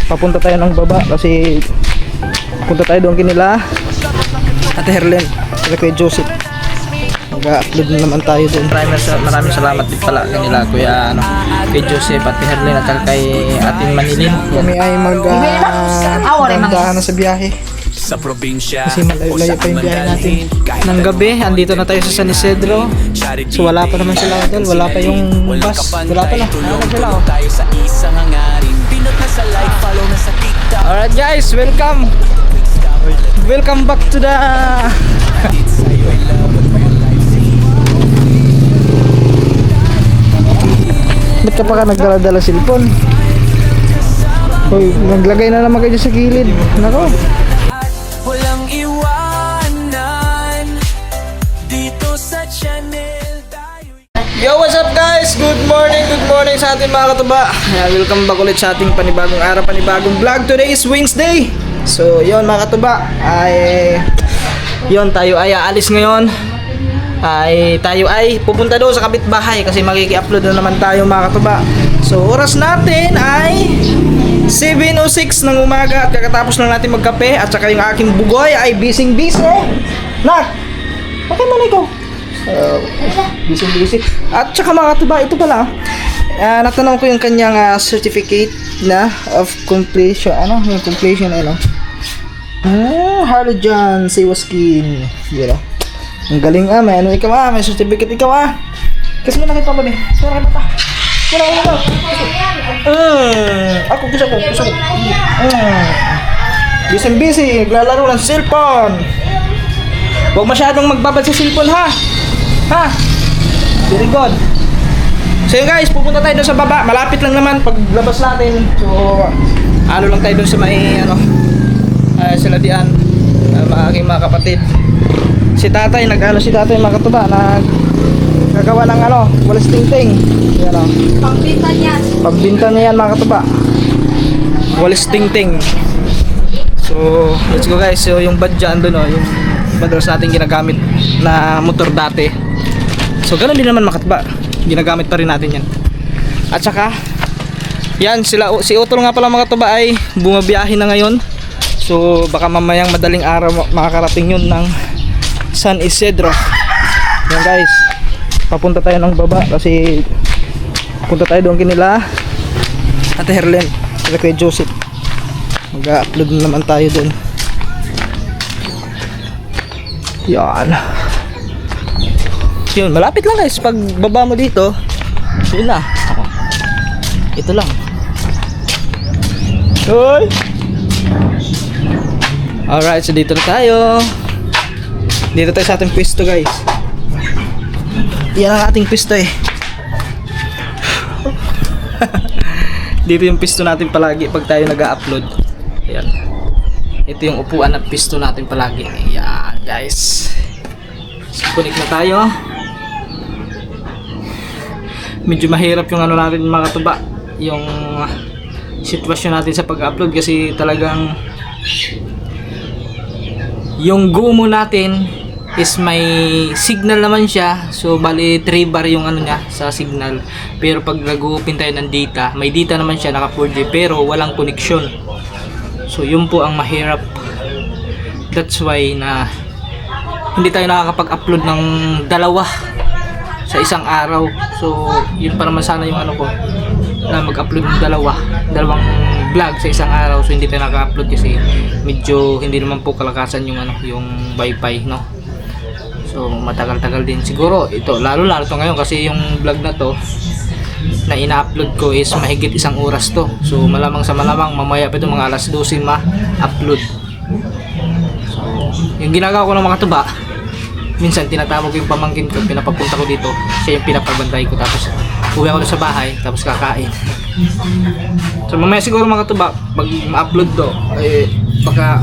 papunta tayo ng baba kasi punta tayo doon kinila Ate Herlen, sila kay Joseph. Mag-upload na naman tayo doon. Maraming salamat din pala kanila Kuya kay Joseph, Ate Herlen at kay Ating Manilin. Kami ay magdahan na sa biyahe sa probinsya kasi malayo-layo pa yung biyahe natin. Nang gabi, andito na tayo sa San Isidro. So wala pa naman sila doon, wala pa yung bus. Wala pa lang, wala sila tayo sa isang hangarin. Pinot na sa like, follow na sa TikTok. Alright guys, welcome back to the ba't ka pa ka nagdala-dala cellphone? Hoy, naglagay na naman kayo sa gilid. Nako, Walang iwanan dito sa channel tayo. yo, what's up guys? Good morning sa ating mga katuba. Welcome back ulit sa ating panibagong araw, panibagong vlog. Today is Wednesday. So, yon mga katuba, tayo ay aalis ngayon. Tayo ay pupunta doon sa kapitbahay kasi magiki-upload na naman tayo mga katuba. So, oras natin ay 7:06 ng umaga at kakatapos lang natin magkape at saka yung aking bugoy ay busy. Nak, bakit man ikaw? Busy. At saka mga katuba, ito pala. Natanong ko yung kanyang certificate na of completion. Yung completion Halogen Sewaskin. Yun ang galing may ikaw may certificate ikaw kasi mo nakita ba ako gusto ko busy naglalaro ng cellphone. Huwag masyadong magbabad sa cellphone ha very good. So yun guys, pupunta tayo doon sa baba, malapit lang naman paglabas natin. So lang tayo doon sa may sila diyan aking mga kapatid. Si tatay mga katuba nagagawa ng walis tingting. Yan Pagbinta niya yan mga katuba. Walis tingting. So let's go guys. So yung badge andun yung madalas natin ginagamit na motor dati. So ganoon din naman mga katuba. Ginagamit pa rin natin yan. At saka yan si Utol nga pala mga katuba ay bumabiyahe na ngayon. So baka mamayang madaling araw makakarating yun ng San Isidro. Yan guys, papunta tayo ng baba kasi punta tayo doon kinila Ate Herlen, sila kay Joseph. Mag-upload na naman tayo doon. Yun, malapit lang guys. Pag baba mo dito, yun na. Ito lang. Hoy! Alright, so dito na tayo. Dito tayo sa ating pwesto guys. Yan ang ating pwesto Dito yung pwesto natin palagi pag tayo nag-upload. Ayan. Ito yung upuan ng pwesto natin palagi. Ayan guys. So, connect na tayo. Medyo mahirap yung natin mga katuba, yung sitwasyon natin sa pag-upload kasi talagang yung gumo natin is may signal naman siya. So bali 3 bar yung niya sa signal. Pero pag nag-open tayo ng data, may data naman siya naka 4G pero walang connection. So yun po ang mahirap. That's why na hindi tayo nakakapag-upload ng dalawa sa isang araw. So yun pa naman sana yung ko na mag-upload ng dalawang vlog sa isang araw. So hindi tayo naka-upload kasi medyo hindi naman po kalakasan yung yung wifi so matagal-tagal din siguro ito, lalo to ngayon kasi yung vlog na to na ina-upload ko is mahigit 1 oras to. So malamang sa malamang mamaya pa ito mga alas 12 ma-upload. So yung ginagawa ko ng mga tuba, minsan tinatawag ko yung pamangkin ko, pinapapunta ko dito, siya yung pinapabantay ko, tapos uwi ako sa bahay, tapos kakain. So mamaya siguro mga tuba, pag ma-upload to baka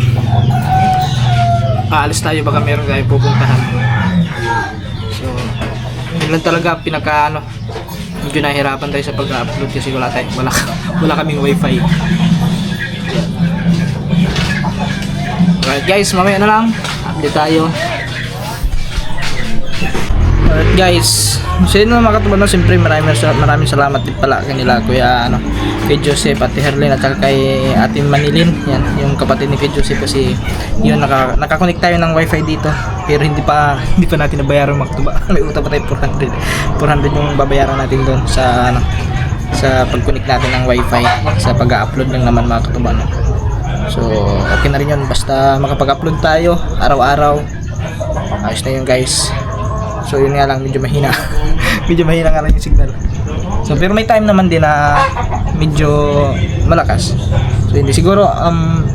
aalis tayo, baka meron tayo pupuntahan. So yun lang talaga pinaka medyo nahihirapan tayo sa pag-upload kasi wala kaming wifi. Alright guys, mamaya na lang update tayo. Alright guys, so yun mga katuban, no, siyempre maraming salamat din pala kanila kuya kay Joseph, Ate Herlin at saka kay Ate Manilin, yan yung kapatid ni kay Joseph, kasi yun nakakonect tayo ng wifi dito pero hindi pa natin nabayaran mga katuban. May utang pa tayo 400 yung babayaran natin doon sa sa pag-connect natin ng wifi, sa pag-upload lang naman mga katuban, no? So okay na rin yun, basta makapag-upload tayo araw-araw, ayos na yun guys. So yun nga lang, medyo mahina medyo mahina nga lang yung signal. So pero may time naman din na medyo malakas. So hindi siguro ang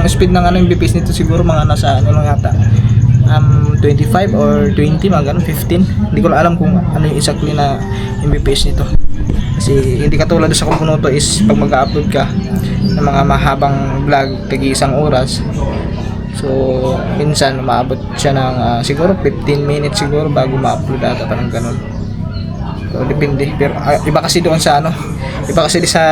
speed ng Mbps nito siguro mga nasa lang yata 25 or 20 mga ganun, 15. Hindi ko lang alam kung ano yung exactly na Mbps nito. Kasi hindi katulad sa Kukunoto is pag mag-upload ka ng mga mahabang vlog tagi isang oras. So, minsan umaabot siya ng siguro 15 minutes siguro bago ma-upload ata, parang ganun. So, depende. Pero iba kasi doon sa iba kasi sa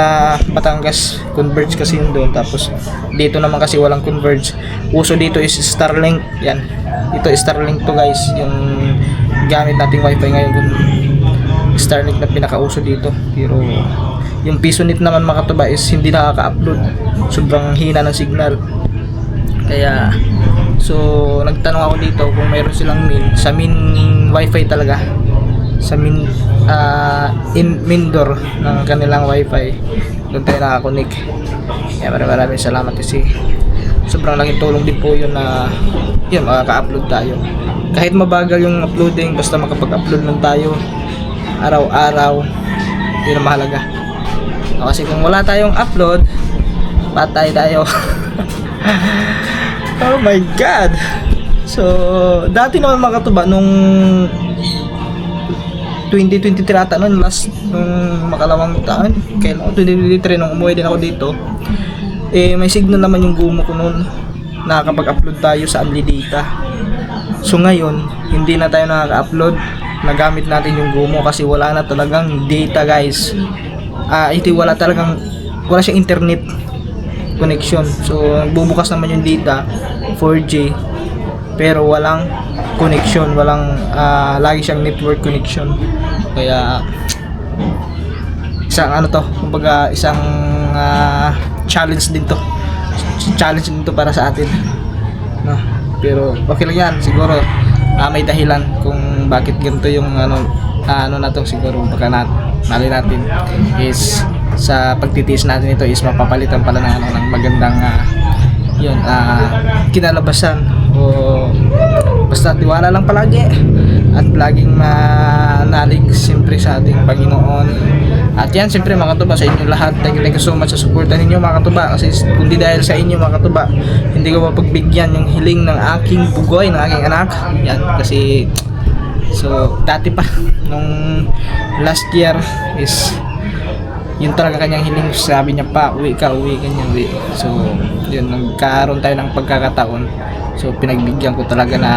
Batangas, Converge kasi yun doon. Tapos, dito naman kasi walang Converge. Uso dito is Starlink. Yan. Dito is Starlink to guys. Yung gamit nating wifi ngayon. Starlink na pinakauso dito. Pero, yung Pisonet naman mga katuba is hindi nakaka-upload. Sobrang hina ng signal. Kaya so nagtanong ako dito kung mayroon silang sa min wifi talaga, sa main door ng kanilang wifi, doon tayo nakakonik. Kaya maraming salamat kasi sobrang laking tulong din po yun na yun, makaka-upload tayo kahit mabagal yung uploading, basta makapag-upload lang tayo araw-araw, yun ang mahalaga. Kasi kung wala tayong upload, patay tayo. Oh my god. So dati naman mga katuba, nung 2023 ata nun, last nung makalawang taon, kailan 2023 nung umuwi din ako dito, may signal naman yung Gumo ko nun, nakakapag-upload tayo sa unli data. So ngayon hindi na tayo nakaka-upload, nagamit natin yung Gumo kasi wala na talagang data guys. Wala siyang internet connection. So bubukas naman yung data 4G pero walang connection, lagi siyang network connection. Kaya isang kumbaga isang challenge din to para sa atin, no? Pero okay lang yan siguro. May dahilan kung bakit ganito yung siguro baka mali natin is sa pagtitiis natin ito is mapapalitan pala ng magandang kinalabasan, o basta tiwala lang palagi at laging manalig siyempre sa ating Panginoon. At yan siyempre mga katuba, sa inyo lahat, thank you so much sa suporta ninyo mga katuba, kasi kundi dahil sa inyo mga katuba hindi ko mapagbigyan yung hiling ng aking bugoy, ng aking anak. Yan kasi so dati pa nung last year is yun talaga kanyang hiling, sabi niya pa uwi ka niya. So yun, nagkaroon tayo ng pagkakataon, so pinagbigyan ko talaga na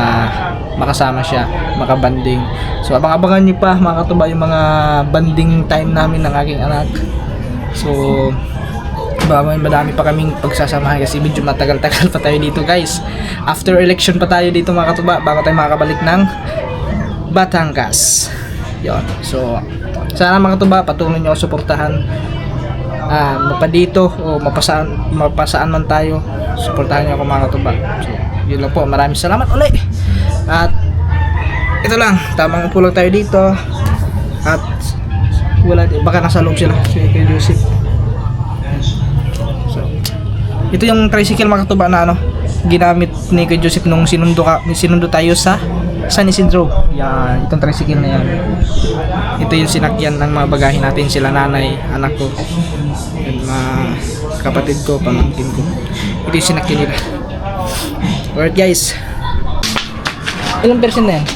makasama siya, makabanding. So abang-abangan niyo pa mga katuba yung mga banding time namin ng aking anak. So madami pa kaming pagsasamahan kasi medyo matagal-tagal pa tayo dito guys. After election pa tayo dito mga katuba bago tayo makakabalik ng Batangas. Yun. So sana mga katuba patuloy niyo suportahan, mapadito o mapasaan man tayo, suportahan niyo ako mga katuba. So yun lang po, maraming salamat ulit. At ito lang, tamang upo lang tayo dito. At wala din, baka nasa loob sila si Kuya Joseph. So ito yung tricycle mga katuba na ginamit ni Kuya Joseph nung sinundo tayo sa San Isidro. Yan, itong tricycle na yan. Ito yung sinakyan ng mga bagahe natin, sila nanay, anak ko, and mga kapatid ko, pamangkin ko. Ito yung sinakyan nila. Alright guys, ilang percent na yan?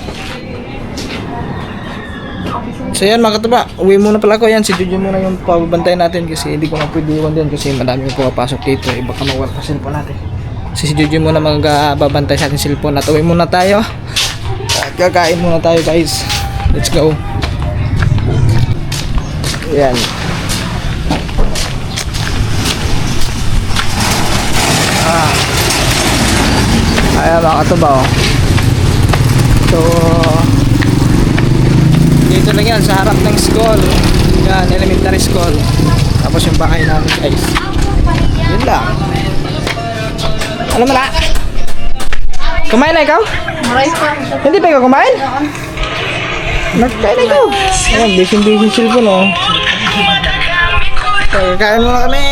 So yan mga katuba, uwi muna pala ako. Yan, si Jojo muna yung pababantayan natin kasi hindi ko na pwede iwan din kasi madami yung pumapasok dito, baka mawala pa cellphone natin. So si Jojo muna magbabantay sa ating cellphone at uwi muna tayo at kakain muna tayo guys. Let's go. Yan. Ayan mga katuba, oh. So lang yan, sa harap ng school. Yan, elementary school. Tapos yung bahay namin guys. Yun lang. Ano mo na? Kumain na ikaw? Hindi pa ikaw kumain? Nagkain na ikaw. Ayan, busy cellphone oh. Kakain muna kami.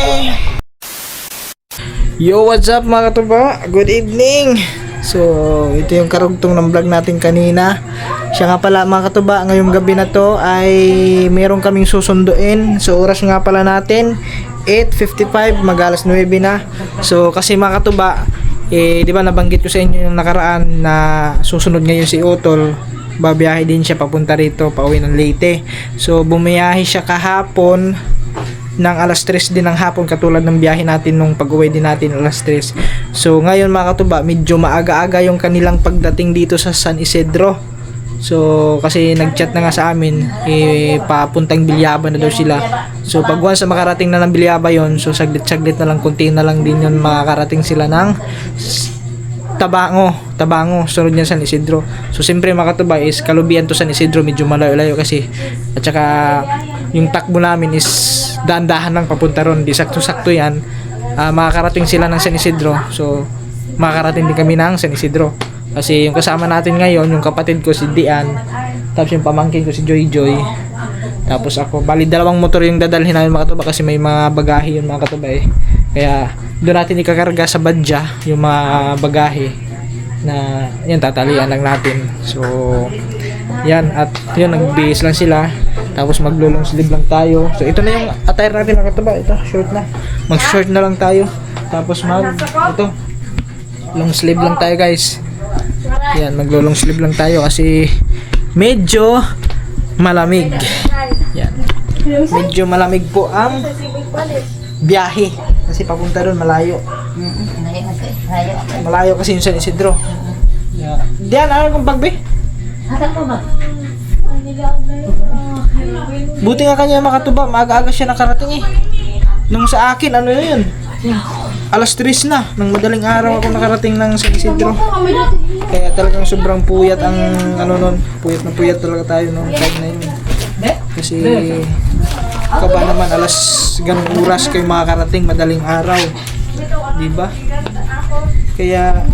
Yo, what's up mga katuba? Good evening. So, ito yung karugtong ng vlog natin kanina. Siya nga pala mga katuba, ngayong gabi na to ay meron kaming susunduin. So, oras nga pala natin 8:55, mag-alas 9 na. So, kasi mga katuba, di ba nabanggit ko sa inyo yung nakaraan na susunod ngayon si Utol. Babiyahe din siya papunta rito, pauwi ng Leyte. So, bumiyahe siya kahapon ng alas 3 din ng hapon, katulad ng biyahe natin nung pag-uwi din natin alas 3. So ngayon mga katuba, medyo maaga-aga yung kanilang pagdating dito sa San Isidro. So kasi nag-chat na nga sa amin, papuntang Bilyaba na daw sila. So pag once na makarating na ng Bilyaba yon, so saglit-saglit na lang, kunti na lang din yun, makakarating sila ng Tabango, sunod niya San Isidro. So siyempre mga katuba is kalubian to San Isidro, medyo malayo-layo kasi. At saka yung takbo namin is dahan-dahan lang papunta ron, di sakto-sakto yan. Makakarating sila ng San Isidro, so makakarating din kami ng San Isidro. Kasi yung kasama natin ngayon, yung kapatid ko si Dian, tapos yung pamangkin ko si Joy Joy, tapos ako. Bali dalawang motor yung dadalhin namin mga katuba kasi may mga bagahe yun mga katuba eh. Kaya doon natin ikakarga sa badya yung mga bagahe na yan, tatalian lang natin. So yan, at yun, nagbihis lang sila. Tapos maglulong sleeve lang tayo. So ito na yung attire natin mga katuba. Ito, short na. Mag-short na lang tayo. Tapos ito, long sleeve lang tayo guys. Yan, maglulong sleeve lang tayo kasi medyo malamig. Yan. Medyo malamig po ang biyahe. Kasi papunta doon malayo. Malayo kasi yung San Isidro. Yeah. Diyan, ano kung pagbe? Buti nga kanya makatuba, maaga-aga siya nakarating eh. Nung sa akin, ano yun? Alas 3 na, nang madaling araw ako nakarating ng San Isidro. Kaya talagang sobrang puyat ang ano nun. Puyat na puyat talaga tayo nung time na yun. Kasi kaba naman alas ganung oras kayo makakarating, madaling araw. Diba? Kaya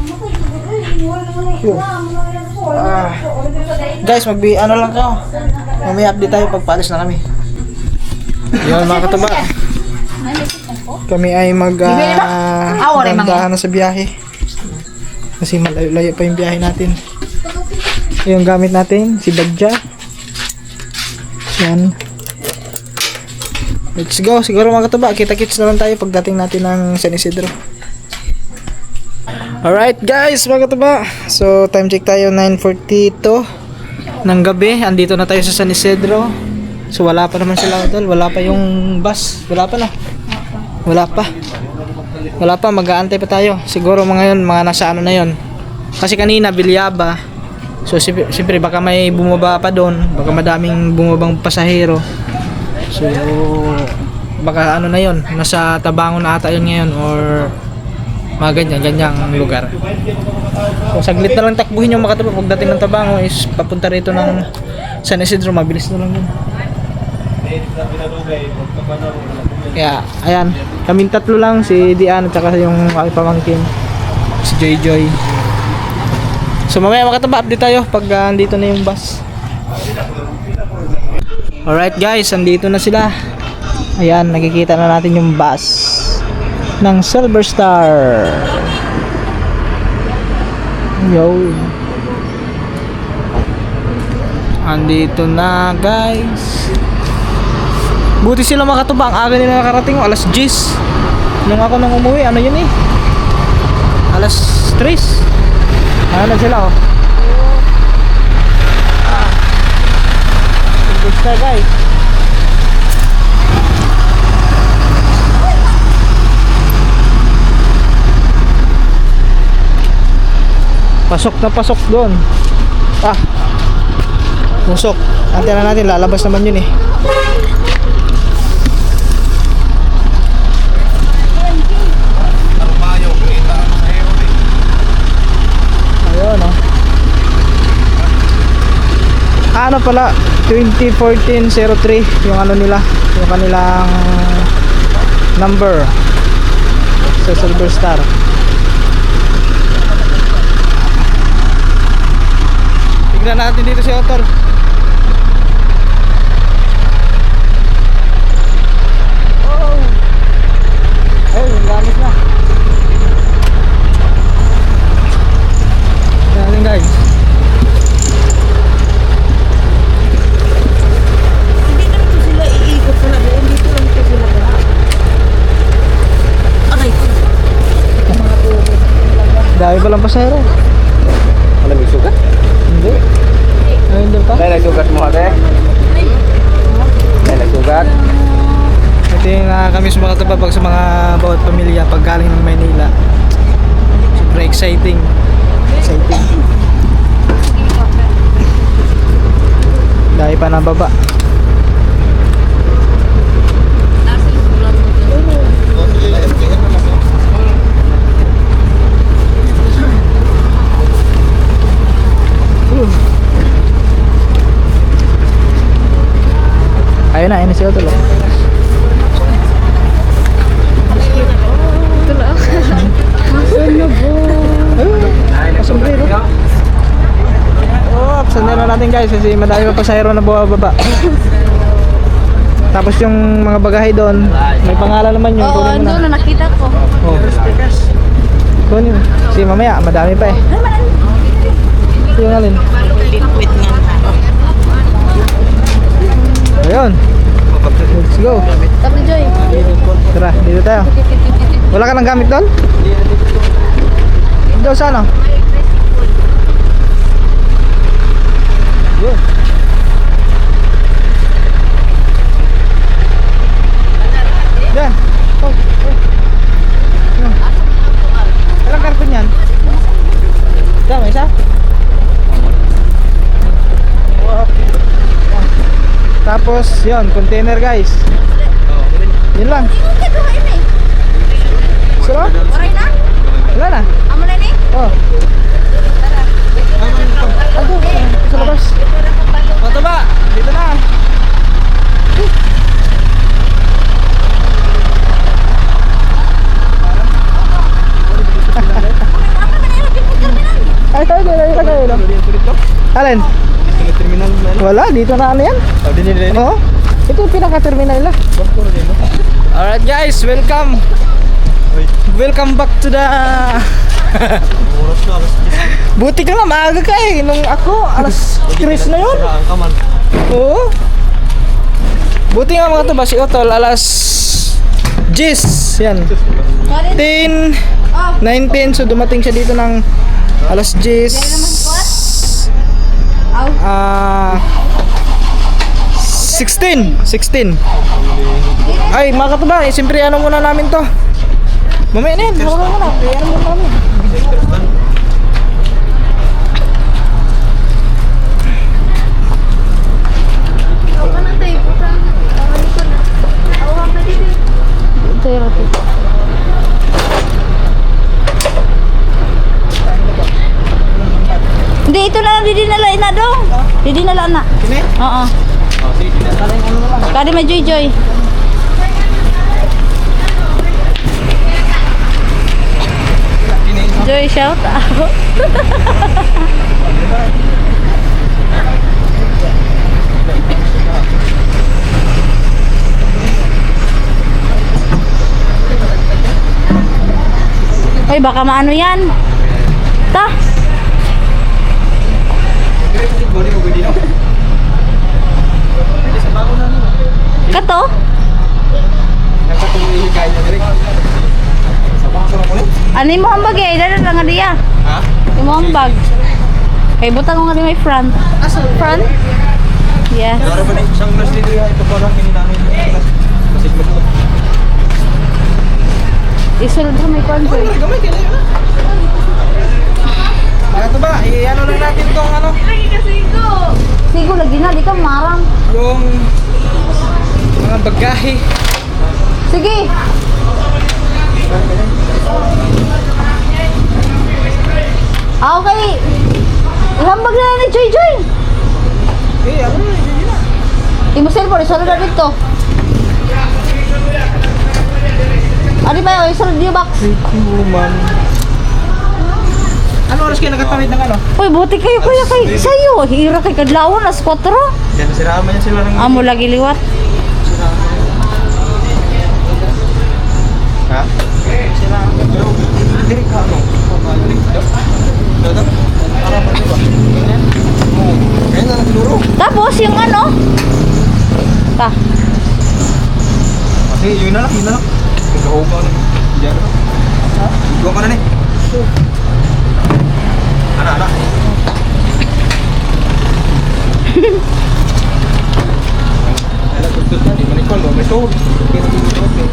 guys, ano lang kayo. Mamaya update tayo pagpaalis na kami. Yun mga katuba, kami ay magdahan na sa biyahe. Kasi malayo pa yung biyahe natin. Yung gamit natin, si Badja. Yan. Let's go. Siguro mga katuba, kita-kits na lang tayo pagdating natin ng San Isidro. Alright guys, mga katuba. So time check tayo, 9:42 ng gabi. Andito na tayo sa San Isidro. So wala pa naman sila Utol. Wala pa yung bus. Wala pa na. Wala pa, mag-aantay pa tayo. Siguro mga yun, mga nasa ano na yun. Kasi kanina Bilyaba. So siyempre baka may bumaba pa doon. Baka madaming bumabang pasahero. So baka ano na yun, nasa Tabango na ata yun ngayon, or mga ganyang lugar. So saglit na lang takbuhin yung makatuba. Pagdating ng Tabango is papunta rito ng San Isidro, mabilis na lang yun. Kaya ayan, kaming tatlo lang, si Dian at saka yung aking pamangkin, si Joy Joy. So mamaya makatuba, update tayo pag andito na yung bus. Alright guys, andito na sila. Ayan, nakikita na natin yung bus ng Silver Star. Yo, andito na guys. Buti sila makatuba, ang aga nila nakarating, alas 10. Nung ako nang umuwi, ano yun eh, alas 3. Ano na sila oh. Silver Star guys. Pasok na pasok doon. Musok. Antayin na natin, lalabas naman yun eh. Ayun oh. ano pala, 2014-03 yung ano nila, yung kanilang number sa Silver Star. Tignan natin dito si Otol. Oh, yung gamit na. Tignan guys. Hindi naman ito sila iikot pala doon. Dito lang ito sila pala. Aray ko. Mga tubo. Dami palang pasahero. Wala may sugat? Hindi. Ayun doon pa. Dahil nagsugat mo ate? Dahil nagsugat? Ito yung kami sa mga tababag sa mga bawat pamilya pag galing ng Maynila. Super exciting. Exciting. Dahil pa ng baba. Ayun na si Otol. Pasombrero. Oh, sandali na natin guys kasi madami pa pasahero na bumababa. Tapos yung mga bagahe doon, may pangalan naman yun. Oo, Kunin mo doon na. na nakita ko. Oh. Kunin mo. Kasi mamaya, madami pa eh. Yung alin. Wait nga. Ayun. Let's go. Tapi Joy. Tara, dito tayo. Wala ka ng gamit doon? Doon sana. Yun. Yan. Oh, oh. Yan. Ilang karton yan? Ito, may isa? Tapos, yun, container guys. Yun lang. Sarap? Oray na? Wala na. Amo na ni? Oh. Ago, sa labas. Mataba, dito na. Ay, tayo, tayo. Alin? Terminal na Wala, dito na ano yan? Oh, din nila. Oo. Ito yung pinaka-terminal nila. Alright guys, welcome. Welcome back to the... Oras na, alas 10. Buti ka nga, maaga ka eh. Nung ako, alas 3 na yun. Siraan ka man. Oo. Buti nga mga to ba, si Otol, alas 10. Yan. 10, 19. So dumating siya dito ng alas 10. 16. Ay, mga katuba, eh, siyempre ano muna namin to. Mamaya na yan, hawakan mo na. Ano muna namin. Hindi, ito na lang didinala ina dong. Didinala na. Sini? Oo. Kadi may Joy. Joy, shout out. Hoy, baka maano yan. Ta. Kato? Ano mo ang bag eh? Dala lang nga diya. Ha? Yung mo ang bag. Kay butang ko nga di may front. Front? Yes. Laro ba na isang glass dito ya? Ito pa lang kininamin. Kasi ko. Isulod sa may convoy. Gamay, kailan yun? Mga katuba, ano lang natin tong ano? Sigo lagi na, di ka marang. Yung mga bagahe. Sige. Okay. Ihambag na ni Joy. Eh, mo, isunod na dito. Ano ba yun? Isunod yung box. Ano oras kayo nagkatawid ng ano? Uy, buti kayo kuya kay sa'yo. Hira kay Kadlawan, as 4. Yan, sirama yan sila ng... Amo lagi liwat. Ha? Sirama. Pero, diri ka ano? Diri ka? Dada? Para pa diba? Oo. Kaya na nagduro. Tapos yung ano? Ta. Kasi yun na lang, yun na lang. Nagkahupa na. Diyan na. Ha? Ikaw ka na ni. Anak. Alam ko ito tadi, manikol mo, may tuhod. Kaya nagtutulog eh.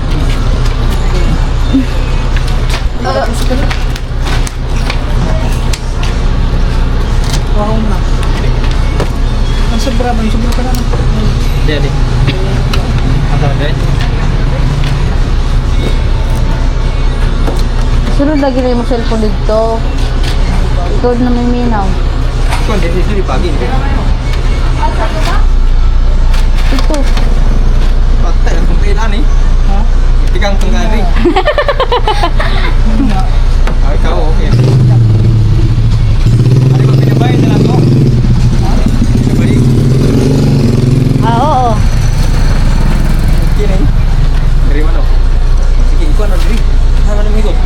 Tapos ka na. Wow na. Ang sobra ba? Yung sobra ka na. Hindi. Ano, hindi? Sunod lagi na yung cellphone dito. Ikaw na may minaw. Ikaw, hindi pagi. Ito. Patay, ang kumpilan eh. Ha? Tigang tunggari. Ay, ikaw, okay. Ano ba pinabay na lang to? Ha? Pinabay? Oo. Okay na eh. Dari mana? Sige, ikaw na dari. Saan ka naman higot?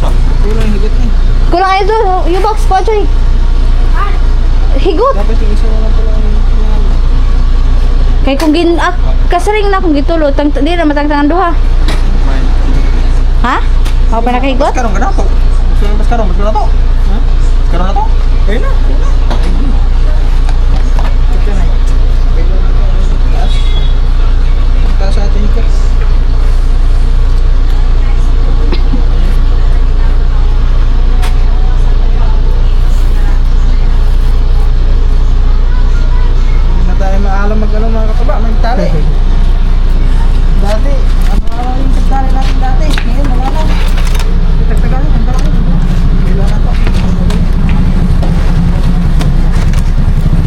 Saan? Ikaw lang higot eh. Kulang ito, yung box pa, Choy. Higot. Dapat yung isa na lang pala. Kay kung kasaring na kung gitulo, di na matagtangan duha. Ha? Ako pa nakahigot? Mas karong ka na to. Mas karong na to. Ha? Mas karong na to. Ayun na. Ito na. Taas sa atin higot. Tayo maalam mag-ano mga kataba, magtali. Dati, ano yung pagtali natin dati? Ngayon, wala na. Tagtagalin, ang talakot. Bila na to.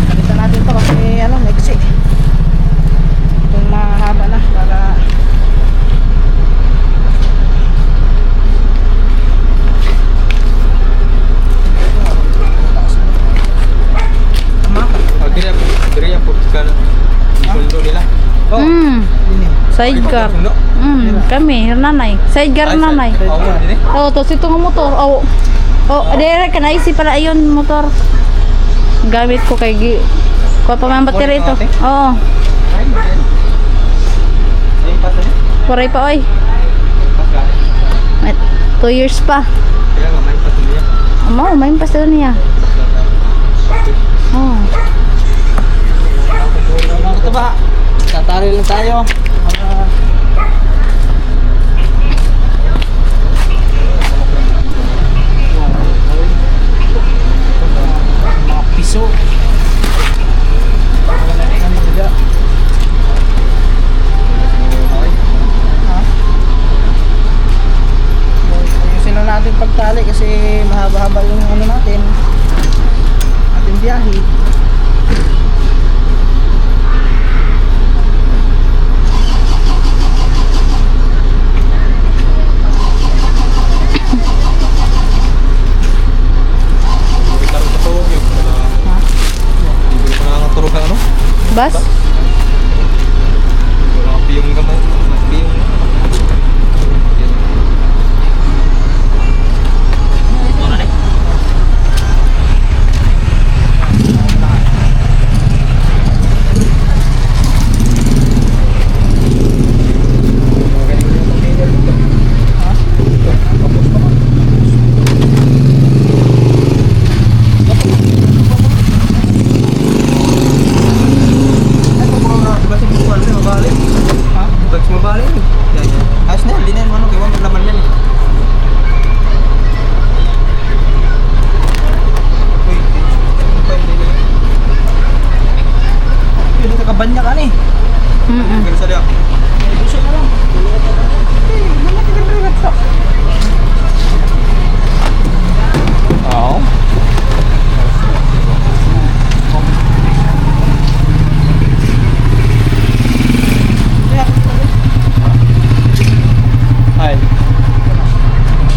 Kalitan natin to kasi, ano, next itong mahaba na para Diri po ka sundo nila. Oh. Sidecar. Kami, nanay. Sidecar nanay. Oh, to ito nga motor. Oh. Oh, dire ka na isip para ayon motor. Gamit ko kay ko pa man battery ito. Oo. Puray pa oy. 2 years pa. Kaya nga may patuloy. Amo, may pasto niya. Oh. Ito ba? Tatali lang tayo. Mga piso. Ayusin na natin pagtali kasi mahaba-haba yung ano natin. Ating biyahe. Bas? Yung gamay, yung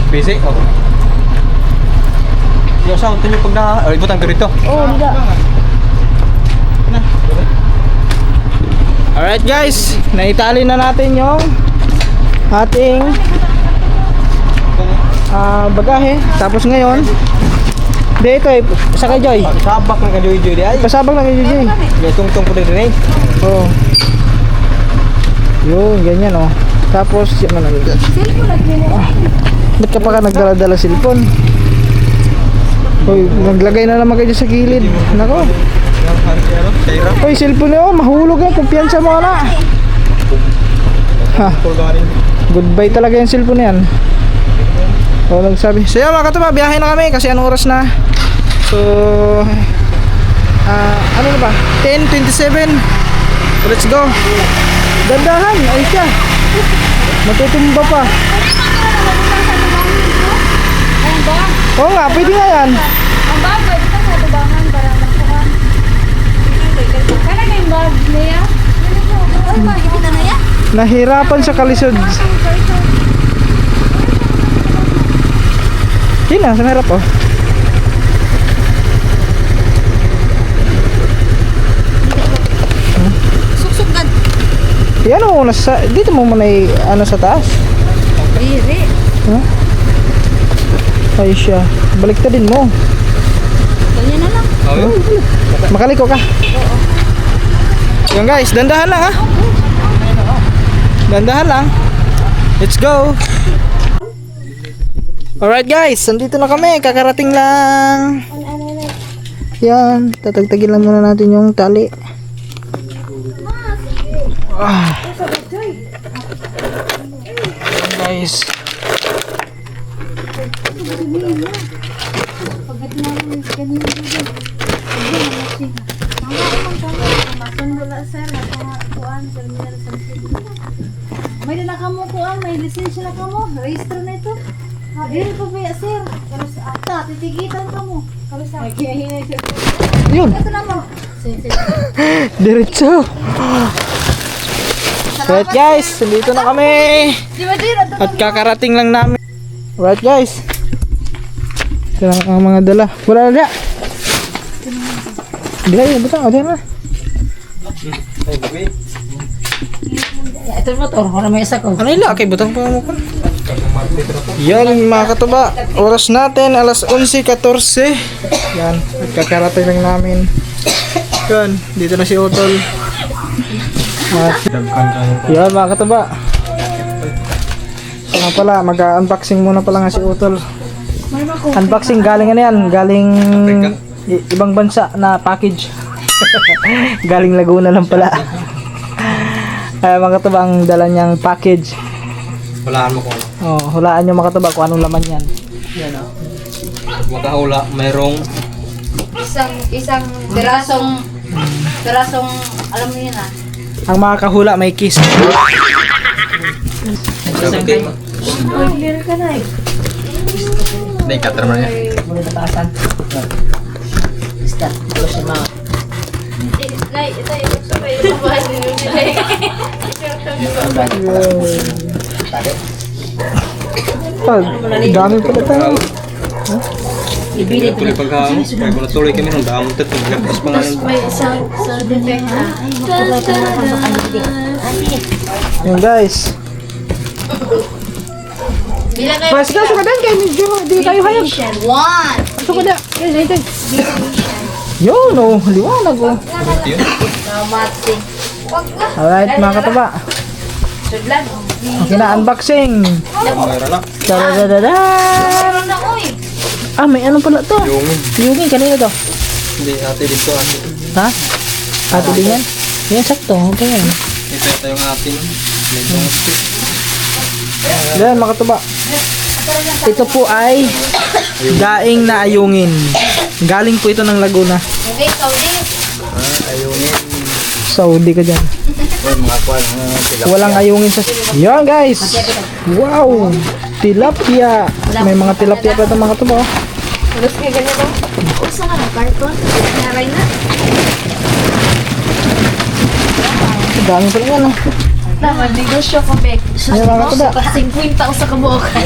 Busy? Oh. Yo, sound nyo pag na... butang ko dito. Oh, hindi. Alright guys, naitali na natin yung ating bagahe. Tapos ngayon, dito eh, sa kay Joy. Sabak ng kajoy-joy di ay. Pasabak lang kay Joy. May tungtong po din eh. Oh. Yun, ganyan oh. Tapos, yan na nagdala. Ba't ka pa ka nagdala-dala cellphone? Hoy, naglagay na naman kayo sa gilid. Nako. Hoy, cellphone niyo, mahulog yan. Kumpiyansa mo na. Ha. Goodbye talaga yung cellphone yan. O, nagsabi. So yan mga katuba, biyahe na kami kasi anong oras na? So, ano na ba? 10:27. Let's go. Dandahan, ay siya. Matutumba pa. Oo nga, pwede nga yan. Ang bag, pwede ka sa tubangan para makuhan. Kaya na yung bag niya? Ay, makikita na yan? Nahirapan sa kalisod. Yun na, sa harap oh. Suksugad. Yan o, dito mo muna ano sa taas. Diri. Huh? Ay siya, baliktadin mo. Ganyan na lang. Makaliko ka. Yan guys, dandahan lang ha. Dandahan lang. Let's go. Alright guys, nandito na kami. Kakarating lang. Yan, tatagtagin lang muna natin yung tali. Guys. May dala ka mo kuan, may lisensya na ka mo, register na ito. Dili pa ba sir? Kalos ata, titigitan ka mo. Kalos sa. Yun, Ito na mo. diretso. Alright guys, nandito na kami. Di ba dira? At kakarating lang namin. Alright guys. Ito lang ang mga dala. Wala na. Bila yun, butang. O, diyan na. Ito mo to, wala may isa ko. Ano ila? Okay, butang pa mo ko. Yan mga katuba. Oras natin, alas 11:14. Yan, at kakarating lang namin. Yan, dito na si Utol. At yan mga katuba. Nga pala, mag-unboxing muna pala nga si Utol. Unboxing galing ano yan? Galing ibang bansa na package. Galing Laguna lang pala. Mga katuba, ang dala niyang package. Walaan mo ko. Oh, hulaan niyo mga katuba kung anong laman yan. Yan oh. Makahula, mayroong Isang pirasong alam mo yun ah. Ang mga kahula may kiss. sabutin. Ay, clear ka na eh. Hindi, cutter mo niya. Muna tataasan. Start. Ito si Ma. Ito sa kayo. Dami pala tayo. Ibili Tuloy pagkahamo. Kaya kung natuloy kami nung damo ito, naglapas pa nga yun. may isang defect ah. Yung guys. Bilang kayo. Basta suka din kayo. Medyo di kayo hayag. One. Suka din. Yun oh. Liwanag oh. Yun. Namati. Alright mga kataba. Sudlan. Okay na unboxing. Mayroon na. Dadadada. Meron na oy. Ah may ano pala to. Yungin. Yungin kanina to. Hindi, ate dito ate. Ha? Ate din yan? Yan sakto. Okay yan. Ito yung atin. Medyo stick. Yan mga kataba. Ito po ay daing na ayungin. Galing po ito ng Laguna. Okay, Saudi. Ayungin. Saudi ka dyan. Mga kwan. Walang ayungin sa... Yan guys! Wow! Tilapia! May mga tilapia pa ito mga ito ba? Ulos ka ganito. Usa ka na, karton. Naray na. Dami pala yan ah. Tama, negosyo ko, Bek. Yan mga ito ba? 50 sa kabuokan.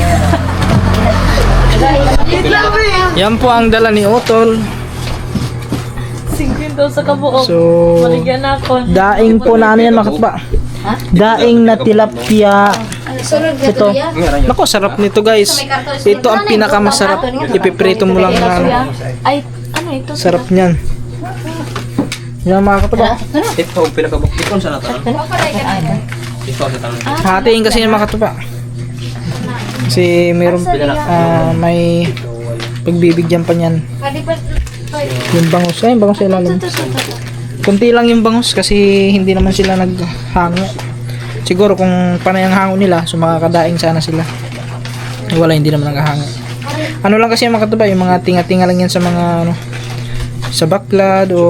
Yan po ang dala ni Otol. 50 sa kabuok. So, Maligyan ako. daing po na ano yan mga katba. Daing na tilapia. Ito. Nako, sarap nito guys. Ito ang pinakamasarap. Ipiprito mo lang na ano. Ay, ano ito? Sarap niyan. Yan mga katba. Ito, pinakabok. Ito sa natanong. Ito sa tanong. Hatiin kasi yan mga katba. Kasi meron may pagbibigyan pa niyan. Yung bangus. Ay, yung bangus sa ilalim. Kunti lang yung bangus kasi hindi naman sila naghango. Siguro kung panay ang hango nila, so makakadaing sana sila. Wala, hindi naman naghahango. Ano lang kasi yung mga katuba, yung mga tinga-tinga lang yan sa mga ano, sa baklad o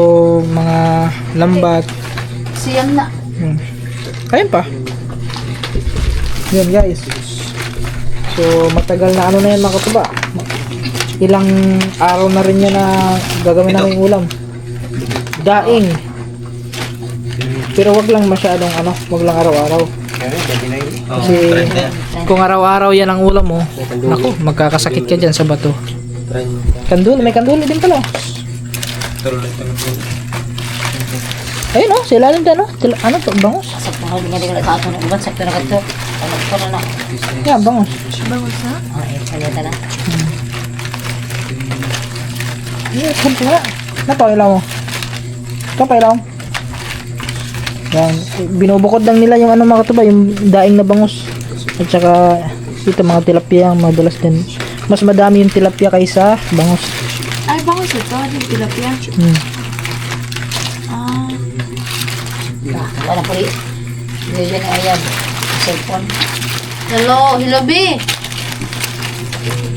mga lambat. Siyam na. Ayun pa. Yun guys. So matagal na ano na yan mga katuba. Ilang araw na rin yan na gagawin namin ulam. Daing. Pero wag lang masyadong ano, wag lang araw-araw. Kasi kung araw-araw yan ang ulam mo, naku, magkakasakit ka dyan sa bato. Kanduli, may kanduli din pala. Ayun oh, sila rin dyan oh. Ano to, bangus? Yan, bangus. Yes, ganito nga. Napailaw mo. Kapailaw. Yan. Binubukod lang nila yung ano mga katuba, yung daing na bangus. At saka ito mga tilapia, madalas din. Mas madami yung tilapia kaysa bangus. Ay, bangus ito. Yung tilapia. Wala po rin. Hindi yan ayan. Cellphone. Hello, hilabi.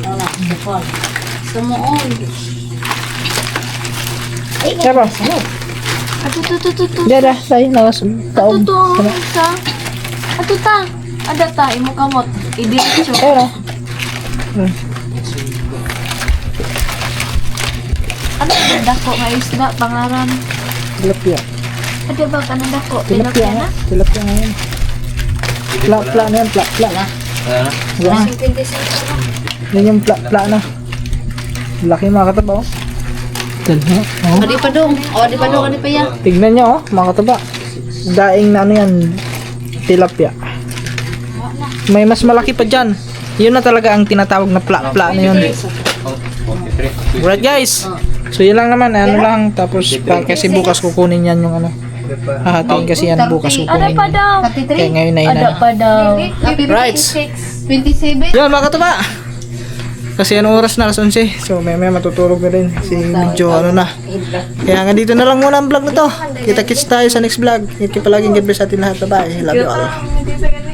Ano, cellphone. Sumuon. Ay, Kaya ba? Ato, to. Diyan na, tayo. Nawas, taog. Ato, sa. Ato ta. Ada ta, imo kamot. Idiretso. Ayun oh. Ano ang dako nga isda, pangaran? Tilapia. Ada ba ka ng dako? Tilapia Tilapia nga. na? Tilapia nga yan. Pla na yan, pla. Yan. Yan yung pla na. Laki mga kataba oh. Tignan oh. Adi pa dong. Adi pa dong, adi pa yan. Tignan nyo oh, mga kataba. Daing na ano yan, tilapia. May mas malaki pa dyan. Yun na talaga ang tinatawag na pla na yun. Alright guys. So yun lang naman, ano lang. Tapos kasi bukas kukunin yan yung ano. Hahatiin kasi yan bukas Ada kukunin pa yan. daw. Kaya ngayon na yun. Ada pa daw. Right. 27. Yun mga kataba. Kasi anong oras na, alas 11. So may matutulog na rin. Kasi medyo ano na. Kaya nga dito na lang muna ang vlog na to. Kita-kits tayo sa next vlog. Keep palaging God bless sa atin lahat. Bye. Love you all.